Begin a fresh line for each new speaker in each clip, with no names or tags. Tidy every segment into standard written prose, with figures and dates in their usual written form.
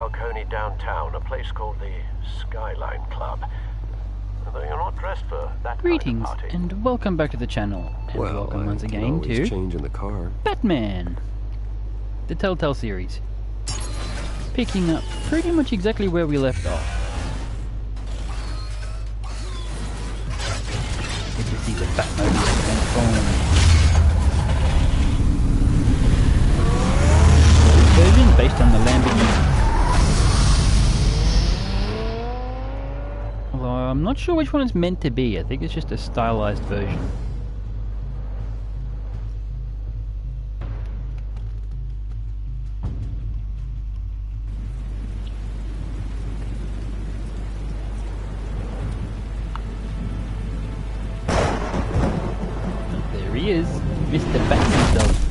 Falcone downtown, a place called the Skyline Club. Although you're not dressed for that
Greetings,
kind of party.
and welcome back to the channel. And welcome once again to
change in the car.
Batman, the Telltale series. Picking up pretty much exactly where we left off. Good to see the Batmobile transform. Version based on the Lamborghini. Although I'm not sure which one it's meant to be. I think it's just a stylized version. There he is, Mr. Bat himself.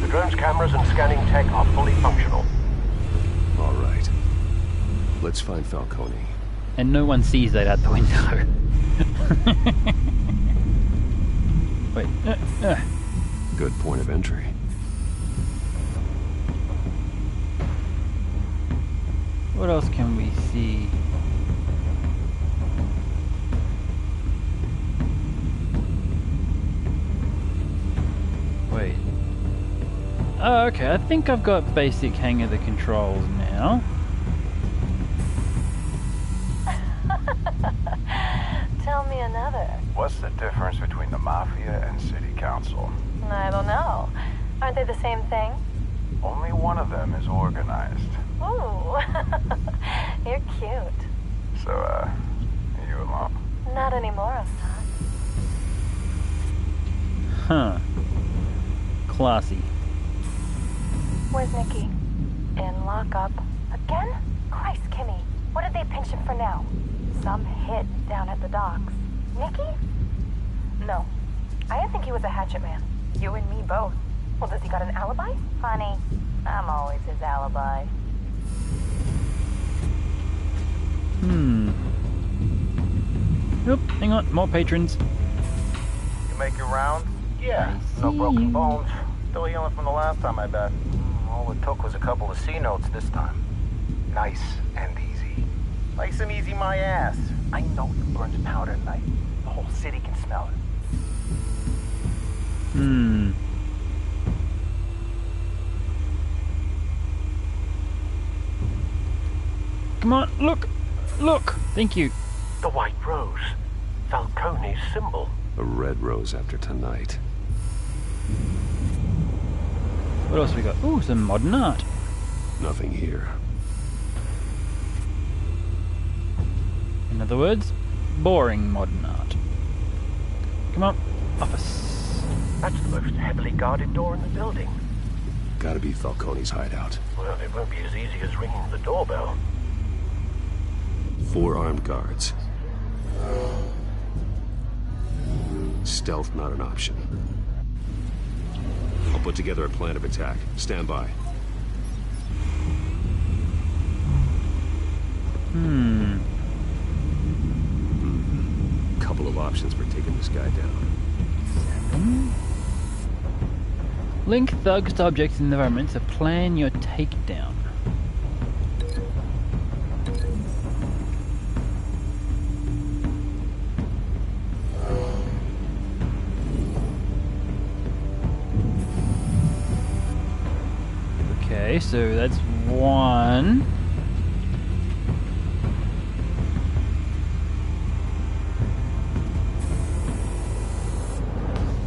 The drone's cameras and scanning tech are fully functional.
All right. Let's find Falcone.
And no one sees that out the window. Wait.
Good point of entry.
What else can we see? Wait. Oh, okay. I think I've got basic hang of the controls now.
Tell me another.
What's the difference between the Mafia and City Council?
I don't know. Aren't they the same thing?
Only one of them is organized.
Ooh, you're cute.
So, are you alone?
Not anymore, son.
Huh. Classy.
Where's Nikki? In lockup. Again? Christ, Kimmy. What did they pinch him for now? Some hit down at the docks. Nikki? No. I didn't think he was a hatchet man. You and me both. Well, does he got an alibi? Honey, I'm always his alibi.
Oop, hang on, more patrons.
You make your rounds? Yeah.
I
No
see
broken
you.
bones. Still healing from the last time, I bet. All it took was a couple of C notes this time. Nice and easy. Nice and easy, my ass. I know you burns powder at night. The whole city can smell it.
Come on, look! Look! Thank you.
The white rose. Falcone's symbol.
A red rose after tonight.
What else we got? Ooh, some modern art.
Nothing here.
In other words, boring modern art. Come on, office.
That's the most heavily guarded door in the building.
Gotta be Falcone's hideout.
Well, it won't be as easy as ringing the doorbell.
4 armed guards. Stealth not an option. I'll put together a plan of attack. Stand by. Couple of options for taking this guy down.
Link thugs to objects in the environment to plan your takedown. Okay, so that's one.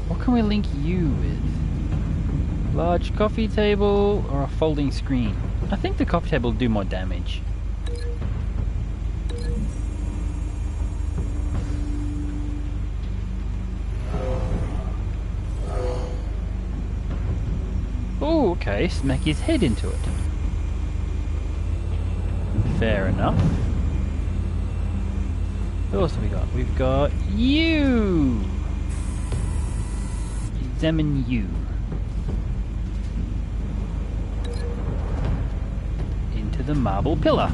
What can we link you with? Large coffee table or a folding screen? I think the coffee table will do more damage. Oh, okay, smack his head into it. Fair enough. What else have we got? We've got you! Examine you. Into the marble pillar.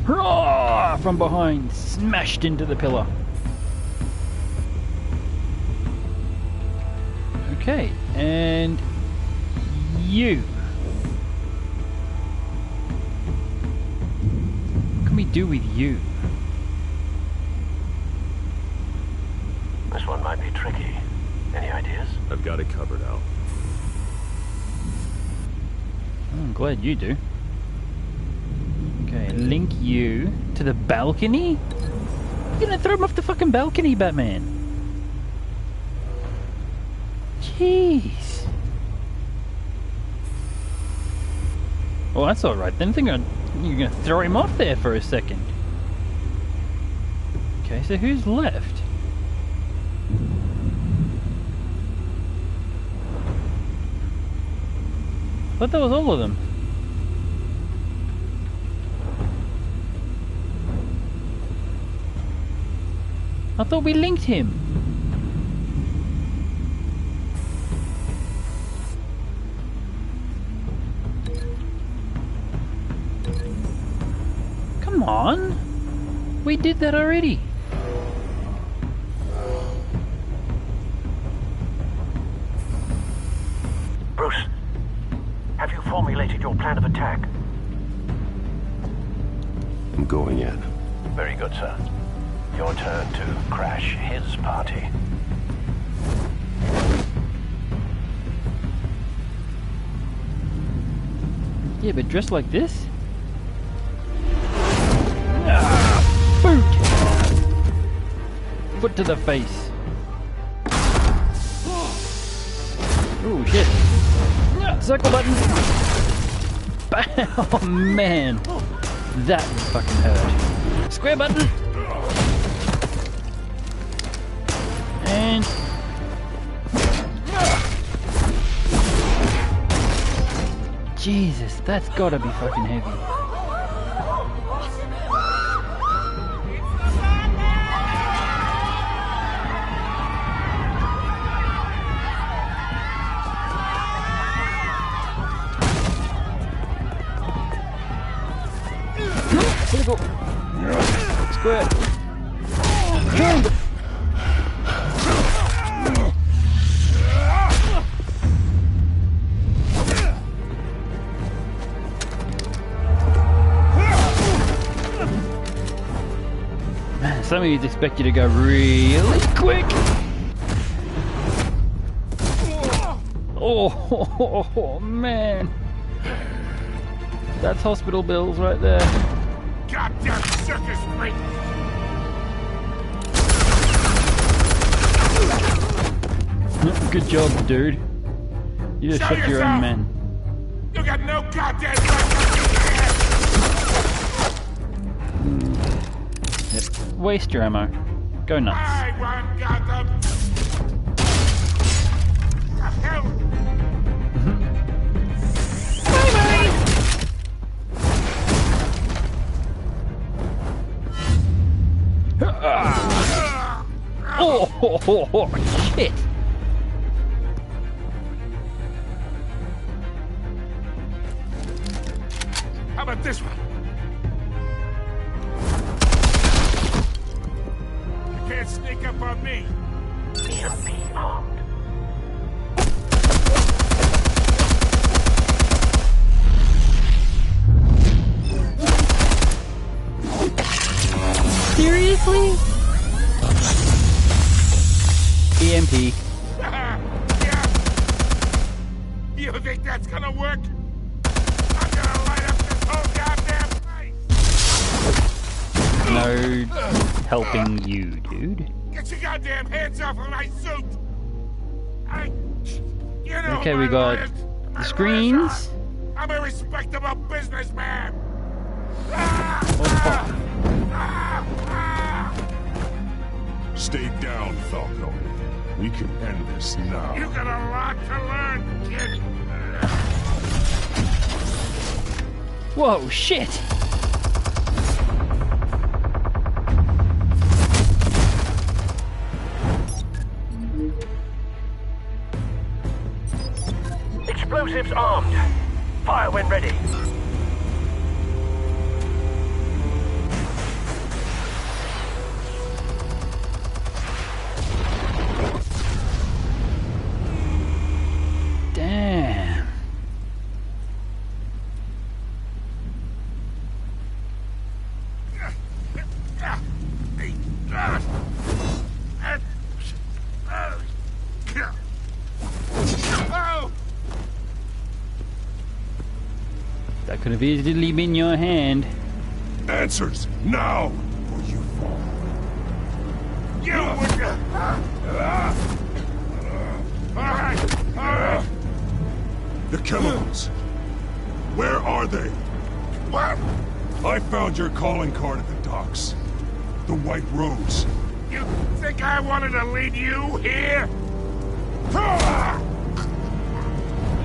Hurrah! From behind, smashed into the pillar. Okay, and you. What can we do with you?
This one might be tricky. Any ideas?
I've got it covered, Al.
I'm glad you do. Okay, link you to the balcony? You're gonna throw him off the fucking balcony, Batman. Jeez. Well, that's alright then. I think you're gonna throw him off there for a second. Okay, so who's left? I thought that was all of them. I thought we linked him. Come on. We did that already.
Bruce, have you formulated your plan of attack?
I'm going in.
Very good, sir. Your turn to crash his party.
Yeah, but dressed like this? Ah, boot! Foot to the face. Ooh, shit. Circle button! Oh, man. That fucking hurt. Square button! And... Jesus, that's gotta be fucking heavy. Circle. Square. Triangle. Man, some of you'd expect you to go really quick. Oh, man. That's hospital bills right there.
Goddamn circus freak!
Good job, dude. You just
Show
shot your own man.
You got no goddamn right.
Yep. Waste your ammo. Go nuts.
I want Gotham. The hell?
Oh, shit!
How about this one? You can't sneak up on me.
EMP armed.
Seriously? EMP.
Yeah. You think that's gonna work? I'm gonna light up this whole goddamn place!
No helping you, dude.
Get your goddamn hands off of my suit! You know
Okay,
who
we
my
got
lawyers-
the
my
screens.
lawyers are. I'm a respectable businessman!
Stay down, Falco. We can end this now.
You got a lot to learn, kid!
Whoa, shit!
Explosives armed. Fire when ready.
could have easily been your hand.
Answers now, or you fall.
You would... Alright.
The chemicals. Where are they?
What?
I found your calling card at the docks. The White Rose.
You think I wanted to lead you here?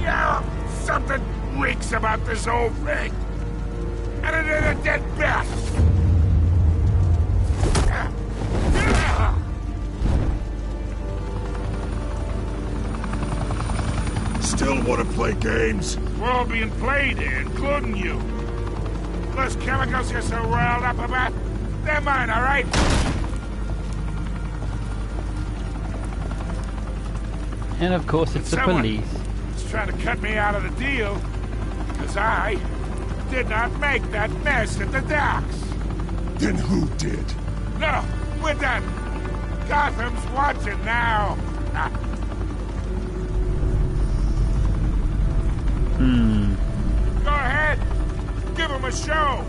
Yeah, something reeks about this whole thing. And it is a dead bat.
Still want to play games?
We're all being played here, including you. Those chemicals you're so riled up about, they're mine, all right?
And of course it's the
Someone
police.
is trying to cut me out of the deal, because I did not make that mess at the docks.
Then who did?
No, we're done. Gotham's watching now. Go ahead. Give him a show.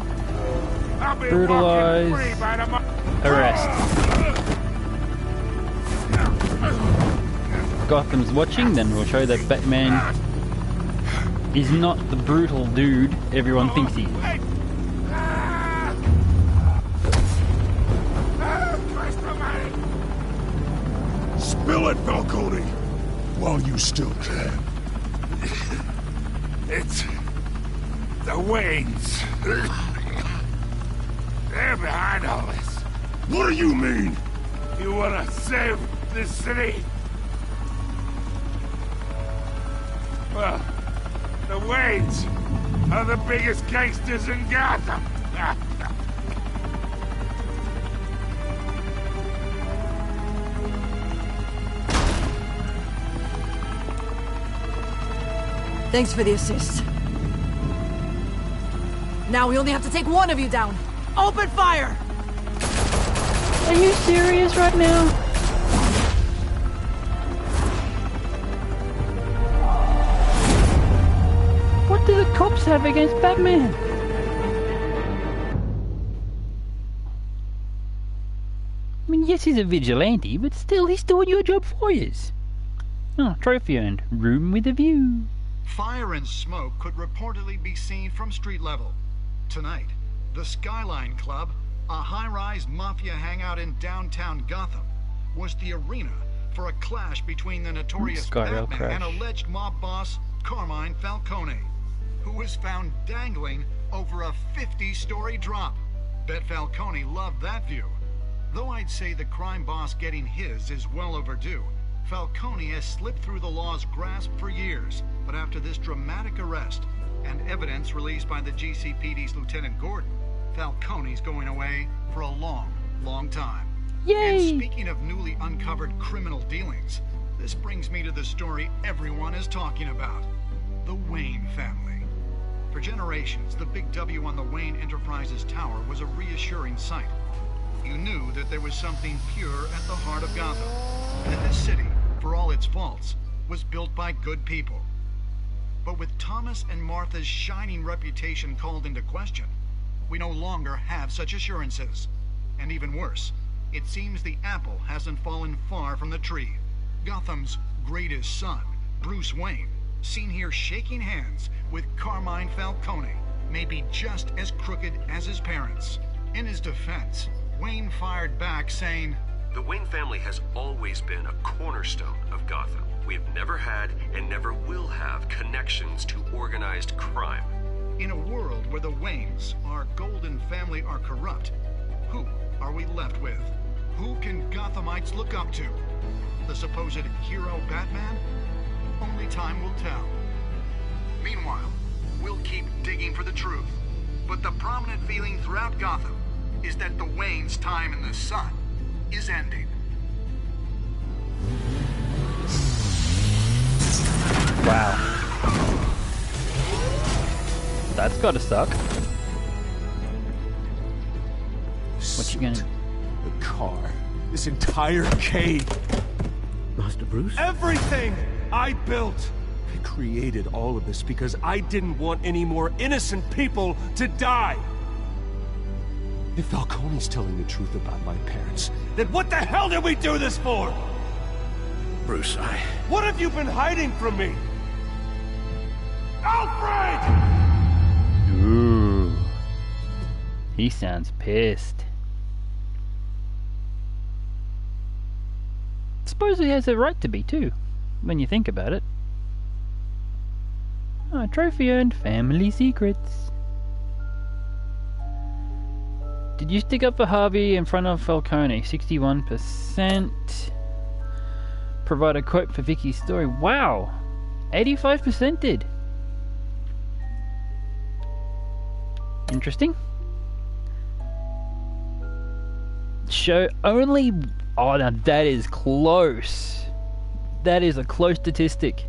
I'll be
Brutalize.
walking free by tomorrow.
Arrest. Gotham's watching, then we'll show that Batman is not the brutal dude everyone thinks he is.
Wait. Christ almighty.
Spill it, Falcone, while you still can.
It's the Waynes. They're behind all this.
What do you mean?
You wanna save this city? Well, the Waynes are the biggest gangsters in Gotham.
Thanks for the assist. Now we only have to take one of you down. Open fire!
Are you serious right now? What do the cops have against Batman? I mean, yes, he's a vigilante, but still, he's doing your job for you. Oh, trophy earned. Room with a view.
Fire and smoke could reportedly be seen from street level. Tonight, the Skyline Club, a high-rise mafia hangout in downtown Gotham, was the arena for a clash between the notorious
Skyrail
Batman
crash.
and alleged mob boss Carmine Falcone, who was found dangling over a 50-story drop. Bet Falcone loved that view. Though I'd say the crime boss getting his is well overdue, Falcone has slipped through the law's grasp for years, but after this dramatic arrest and evidence released by the GCPD's Lieutenant Gordon, Falcone's going away for a long, long time.
Yay!
And speaking of newly uncovered criminal dealings, this brings me to the story everyone is talking about, the Wayne family. For generations, the big W on the Wayne Enterprises Tower was a reassuring sight. You knew that there was something pure at the heart of Gotham, that this city, for all its faults, was built by good people. But with Thomas and Martha's shining reputation called into question, we no longer have such assurances. And even worse, it seems the apple hasn't fallen far from the tree. Gotham's greatest son, Bruce Wayne, seen here shaking hands with Carmine Falcone, may be just as crooked as his parents. In his defense, Wayne fired back saying,
"The Wayne family has always been a cornerstone of Gotham. We have never had and never will have connections to organized crime."
In a world where the Waynes, our golden family, are corrupt, who are we left with? Who can Gothamites look up to? The supposed hero Batman? Only time will tell. Meanwhile, we'll keep digging for the truth. But the prominent feeling throughout Gotham is that the Waynes' time in the sun is ending.
Wow. That's gotta suck. What you gonna...
The car. This entire cave.
Master Bruce?
Everything I built
I created all of this because I didn't want any more innocent people to die. If Falcone's telling the truth about my parents, then what the hell did we do this for?
Bruce,
What have you been hiding from me? Alfred!
Ooh. He sounds pissed. Suppose he has a right to be too, when you think about it. Oh, trophy earned, family secrets. Did you stick up for Harvey in front of Falcone? 61%. Provide a quote for Vicky's story. Wow! 85% did. Interesting. Show only... Oh, now that is close. That is a close statistic.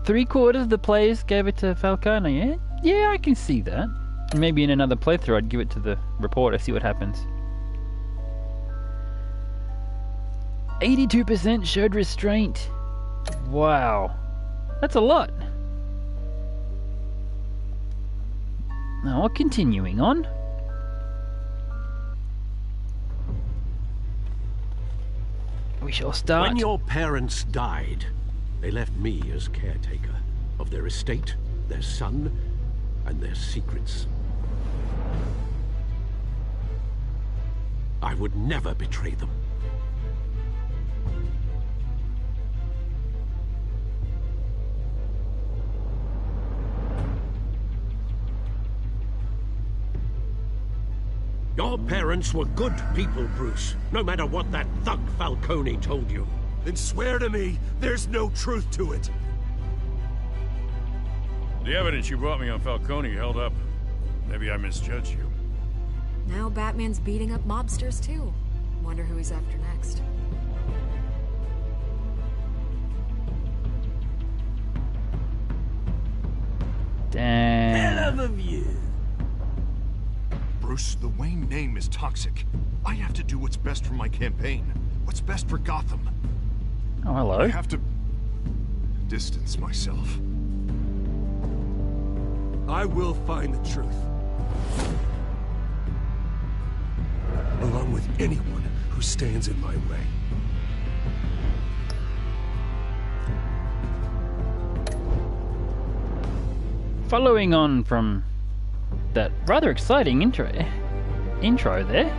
Three-quarters of the players gave it to Falcone, yeah? Yeah, I can see that. Maybe in another playthrough I'd give it to the reporter, see what happens. 82% showed restraint. Wow. That's a lot. Now, continuing on. We shall start.
When your parents died, they left me as caretaker of their estate, their son, and their secrets. I would never betray them. Your parents were good people, Bruce, no matter what that thug Falcone told you.
Then swear to me there's no truth to it.
The evidence you brought me on Falcone held up. Maybe I misjudged you.
Now Batman's beating up mobsters too. Wonder who he's after next.
Damn.
Hell of a view.
Bruce, the Wayne name is toxic. I have to do what's best for my campaign. What's best for Gotham.
Oh, hello.
I have to distance myself. I will find the truth. Along with anyone who stands in my way.
Following on from that rather exciting intro there.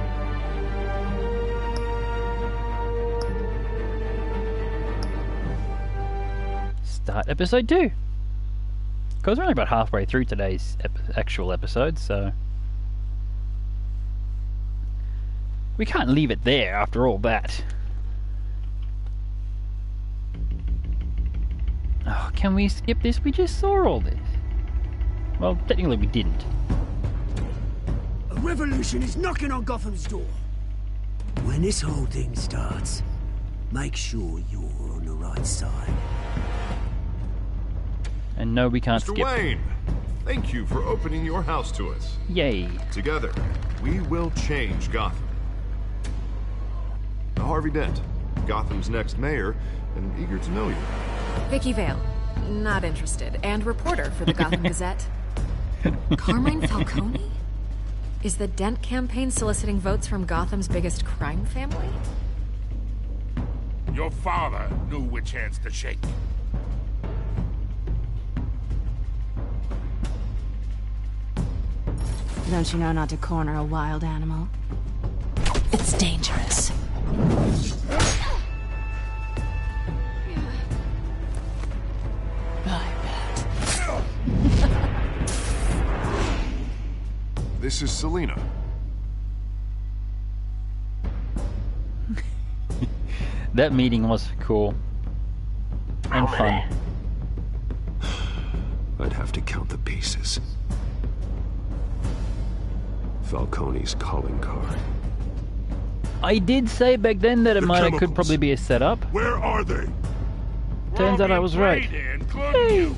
Start episode 2. Because we're only about halfway through today's actual episode, so we can't leave it there after all that. Oh, can we skip this? We just saw all this. Well, technically we didn't.
A revolution is knocking on Gotham's door. When this whole thing starts, make sure you're on the right side.
And no, we can't
Mr.
skip.
Wayne, thank you for opening your house to us.
Yay.
Together, we will change Gotham. Harvey Dent, Gotham's next mayor, and eager to know you.
Vicky Vale, not interested, and reporter for the Gotham Gazette. Carmine Falcone? Is the Dent campaign soliciting votes from Gotham's biggest crime family?
Your father knew which hands to shake.
Don't you know not to corner a wild animal? It's dangerous.
This is Selina.
That meeting was cool. And fun.
I'd have to count the pieces. Falcone's calling card.
I did say back then that it could probably be a setup.
Where are they?
Turns out I was right. Hey.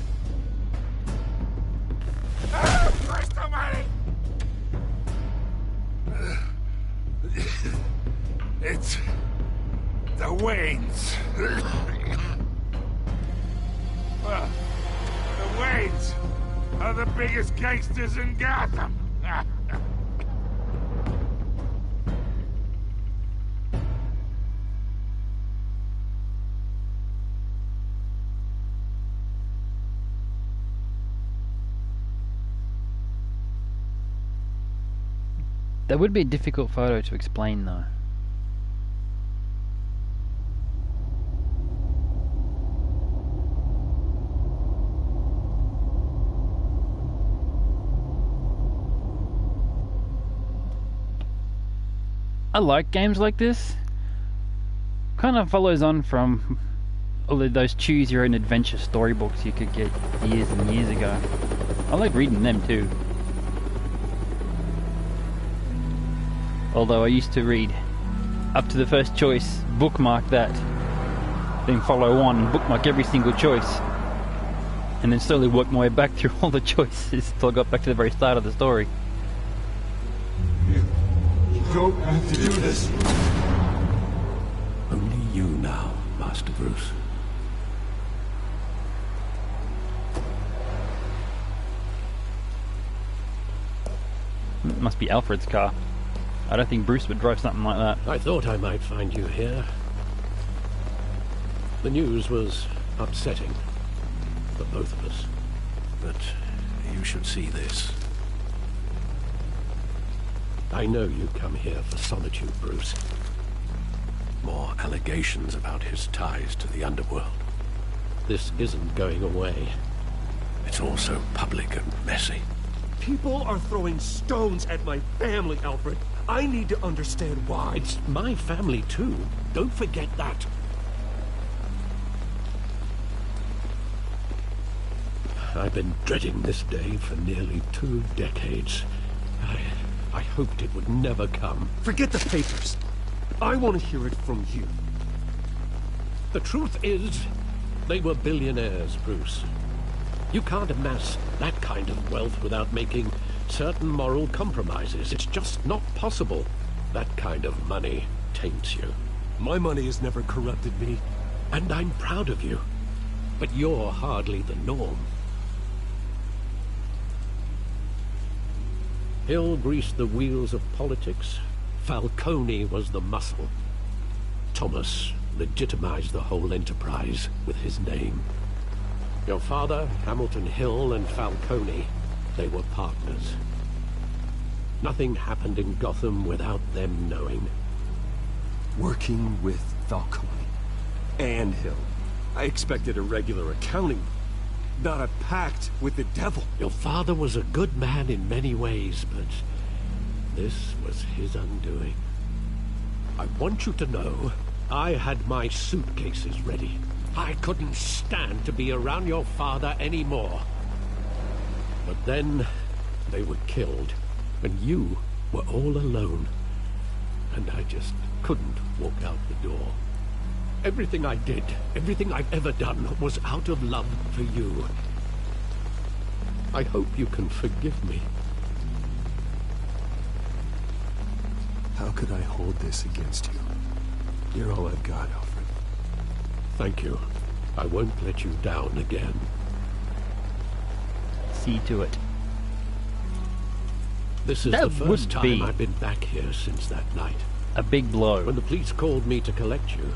Waynes are the biggest gangsters in Gotham.
That would be a difficult photo to explain, though. I like games like this. Kind of follows on from all of those choose your own adventure storybooks you could get years and years ago. I like reading them too. Although I used to read up to the first choice, bookmark that, then follow on and bookmark every single choice, and then slowly work my way back through all the choices till I got back to the very start of the story.
You don't have to do this.
Only you now, Master Bruce.
It must be Alfred's car. I don't think Bruce would drive something like that.
I thought I might find you here. The news was upsetting for both of us. But you should see this. I know you come here for solitude, Bruce. More allegations about his ties to the underworld. This isn't going away. It's also public and messy.
People are throwing stones at my family, Alfred. I need to understand why.
It's my family too. Don't forget that. I've been dreading this day for nearly 2 decades. I hoped it would never come.
Forget the papers. I want to hear it from you.
The truth is, they were billionaires, Bruce. You can't amass that kind of wealth without making certain moral compromises. It's just not possible. That kind of money taints you.
My money has never corrupted me.
And I'm proud of you. But you're hardly the norm. Hill greased the wheels of politics. Falcone was the muscle. Thomas legitimized the whole enterprise with his name. Your father, Hamilton Hill, and Falcone, they were partners. Nothing happened in Gotham without them knowing.
Working with Falcone and Hill. I expected a regular accounting, not a pact with the devil.
Your father was a good man in many ways, but this was his undoing. I want you to know, I had my suitcases ready. I couldn't stand to be around your father anymore. But then, they were killed, and you were all alone. And I just couldn't walk out the door. Everything I did, everything I've ever done, was out of love for you. I hope you can forgive me.
How could I hold this against you? You're all I've got, Alfred.
Thank you. I won't let you down again.
See to it.
This is the first time I've been back here since that night.
A big blow.
When the police called me to collect you,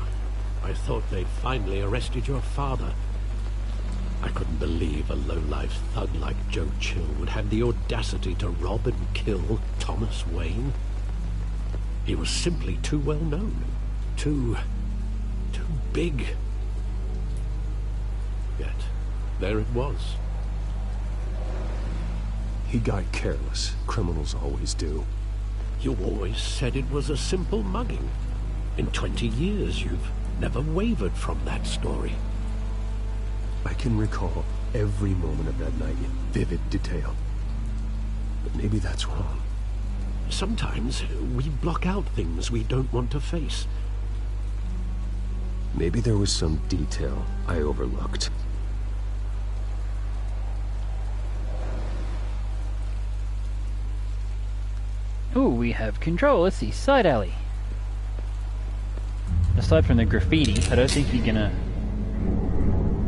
I thought they'd finally arrested your father. I couldn't believe a low-life thug like Joe Chill would have the audacity to rob and kill Thomas Wayne. He was simply too well known. Too big. Yet, there it was.
He got careless. Criminals always do.
You always said it was a simple mugging. In 20 years, you've never wavered from that story.
I can recall every moment of that night in vivid detail. But maybe that's wrong.
Sometimes we block out things we don't want to face.
Maybe there was some detail I overlooked.
Oh, we have control. Let's see. Side alley. Aside from the graffiti, I don't think you're gonna...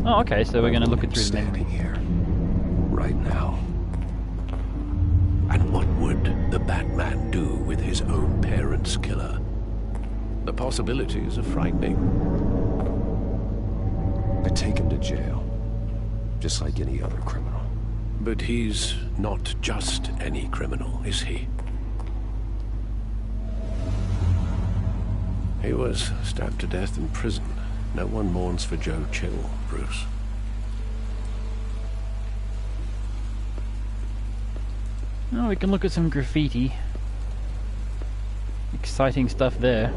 Oh, okay, so we're gonna look it through the memory.
Here, right now.
And what would the Batman do with his own parents' killer? The possibilities are frightening.
I'd take him to jail, just like any other criminal.
But he's not just any criminal, is he? He was stabbed to death in prison. No one mourns for Joe Chill, Bruce.
Oh, we can look at some graffiti. Exciting stuff there.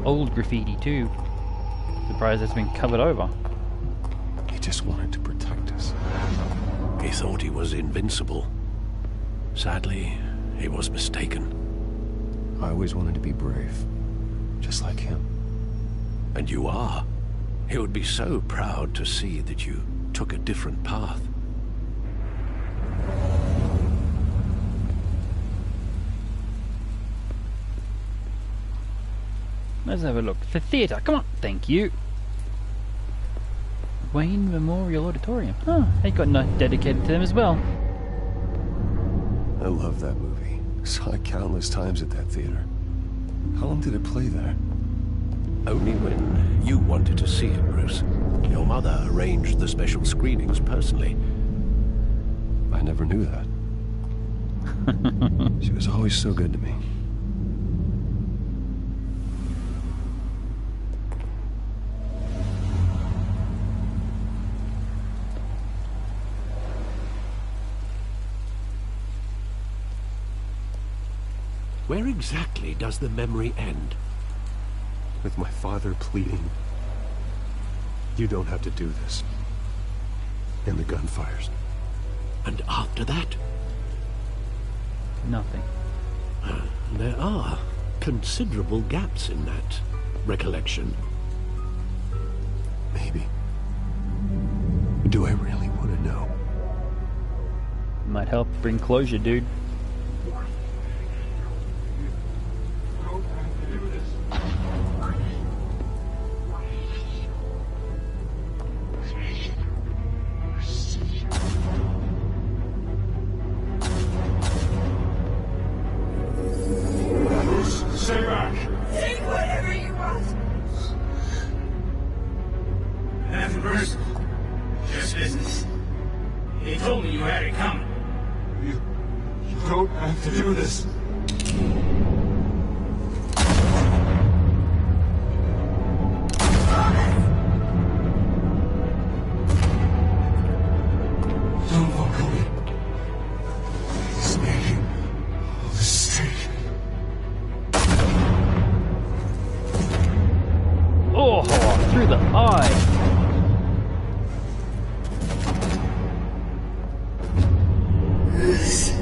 Old graffiti too. Surprised it's been covered over.
He just wanted to protect us.
He thought he was invincible. Sadly, he was mistaken.
I always wanted to be brave, just like him.
And you are. He would be so proud to see that you took a different path.
Let's have a look. The theatre, come on! Thank you! Wayne Memorial Auditorium. Oh, they got note dedicated to them as well.
I love that movie. Saw it countless times at that theater. How long did it play there?
Only when you wanted to see it, Bruce. Your mother arranged the special screenings personally.
I never knew that. She was always so good to me.
Where exactly does the memory end?
With my father pleading, "You don't have to do this." And the gun fires.
And after that?
Nothing.
There are considerable gaps in that recollection.
Maybe. Do I really want to know?
Might help bring closure, dude.
Stay back!
Take whatever you want!
Nothing personal. Just business. He told me you had it coming. You don't have to do this. Don't walk away. He's making a mistake.
Oh, through the eye.
Bruce.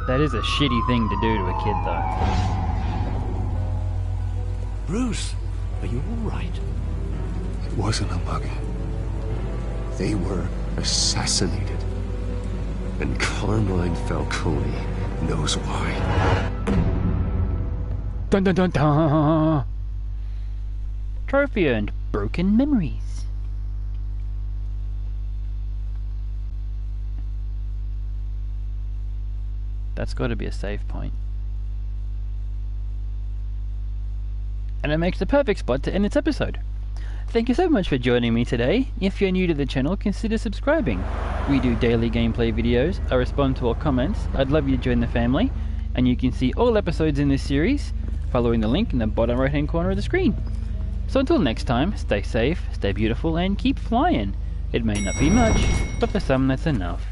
That is a shitty thing to do to a kid, though.
Bruce, are you all right?
It wasn't a mugging. They were assassinated. And Carmine Falcone knows why.
Dun dun dun dun! Trophy earned. Broken memories. That's got to be a save point. And it makes the perfect spot to end its episode. Thank you so much for joining me today. If you're new to the channel, consider subscribing. We do daily gameplay videos. I respond to all comments. I'd love you to join the family. And you can see all episodes in this series following the link in the bottom right hand corner of the screen. So until next time, stay safe, stay beautiful, and keep flying. It may not be much, but for some that's enough.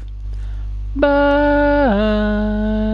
Bye!